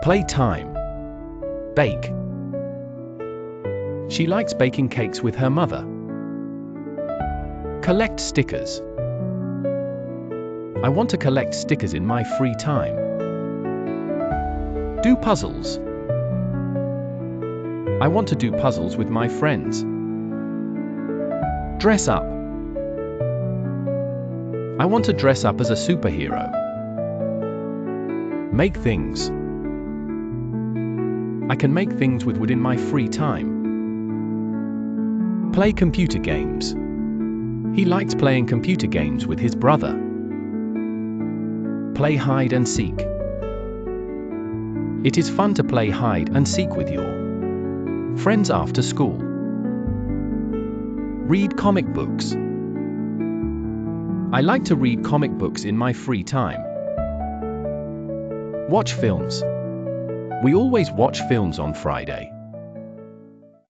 Playtime. Bake. She likes baking cakes with her mother. Collect stickers. I want to collect stickers in my free time. Do puzzles. I want to do puzzles with my friends. Dress up. I want to dress up as a superhero. Make things. I can make things with wood in my free time. Play computer games. He likes playing computer games with his brother. Play hide and seek. It is fun to play hide and seek with your friends after school. Read comic books. I like to read comic books in my free time. Watch films. We always watch films on Friday.